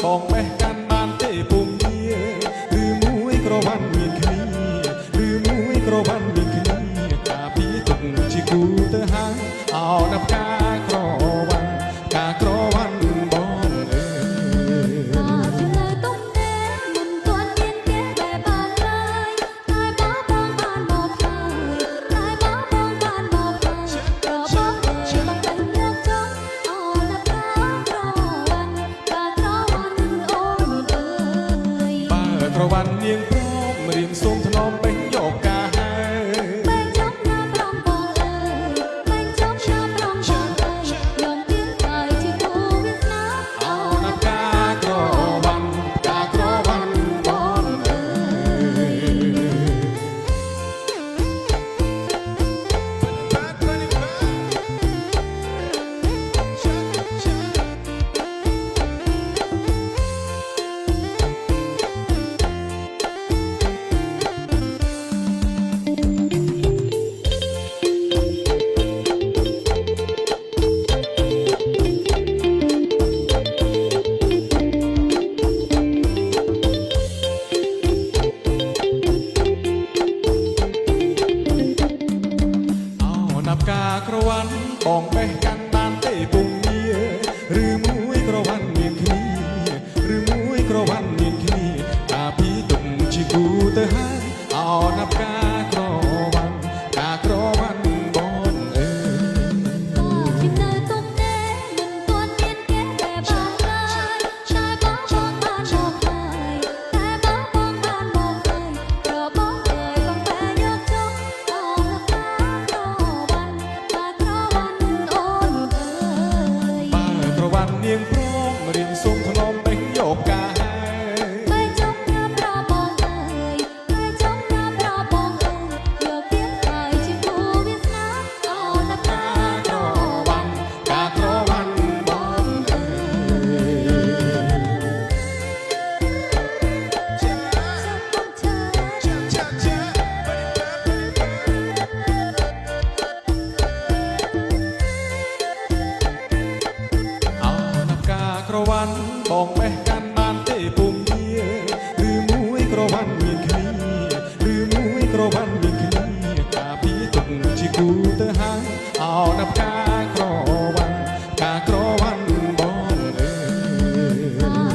បងបេះកាន់បានទេពុំជាឬមួយក្រវ៉ាន់មានគ្នាឬមួយក្រវ៉ាន់មានគ្នាការពីទុកជាគូទៅហើយអោណាប់ការក្រវ៉ាន់ការក្រវ៉ាន់បងអើយជាលើទុំទេមិនទាន់មានគេបែបបានឡើយតែបងបានមកហើយតែបងបានមកហើយប្របងអើយបងតែយកចង់អូនណាប់ការក្រវ៉ាន់ការក្រវ៉ាន់អូនអើយបើក្រវ៉ាន់នាងព្រមរៀងសូមថ្នមបេះយកការហើយបែងចង់ណាប្រងបងអើយបែងចង់ណាប្រងបងអើយយកទៀងហើយជាគូវាសនាអូនណាប់ការក្រវ៉ាន់ការក្រវ៉ាន់បងអើណាប់ការក្រវ៉ាន់បងបេះកាន់បានទេពុំមានឬមួយក្រវ៉ាន់មានគ្នាឬមួយក្រវ៉ាន់មានគ្នាការពីទុកជាគូទៅហើយអោណាប់ការក្រវ៉ាន់ការក្រវ៉ាន់បងអើយជាលើទុំទេមិនទាន់មានគេបែបបានឡើយតែបងបានមកហើយតែបងបានមកហើយប្របងអើយបងតែយកចង់អូនណាប់ការក្រវ៉ាន់ការក្រវ៉ាន់អូនអើយបើក្រវ៉ាន់នាងព្រមរៀងសូមថ្នមបេះយកការហើយបែងចង់ណាប្របងអើយបែងចង់ណាប្របងអើយយកទៀងហើយជាគូវាសនាអូនណាប់ការក្រវ៉ាន់ការក្រវ៉ាន់បងអើយចាំបងឆើអោណាប់ការក្រវ៉ាន់បងបេះកាន់បានទេពុំជាឬមួយក្រវ៉ាន់មានគ្នាឬមួយក្រវ៉ាន់មានគ្នាការពីទុកជាគូទៅហើយអោណាប់ការក្រវ៉ាន់ការក្រវ៉ាន់បងអើយ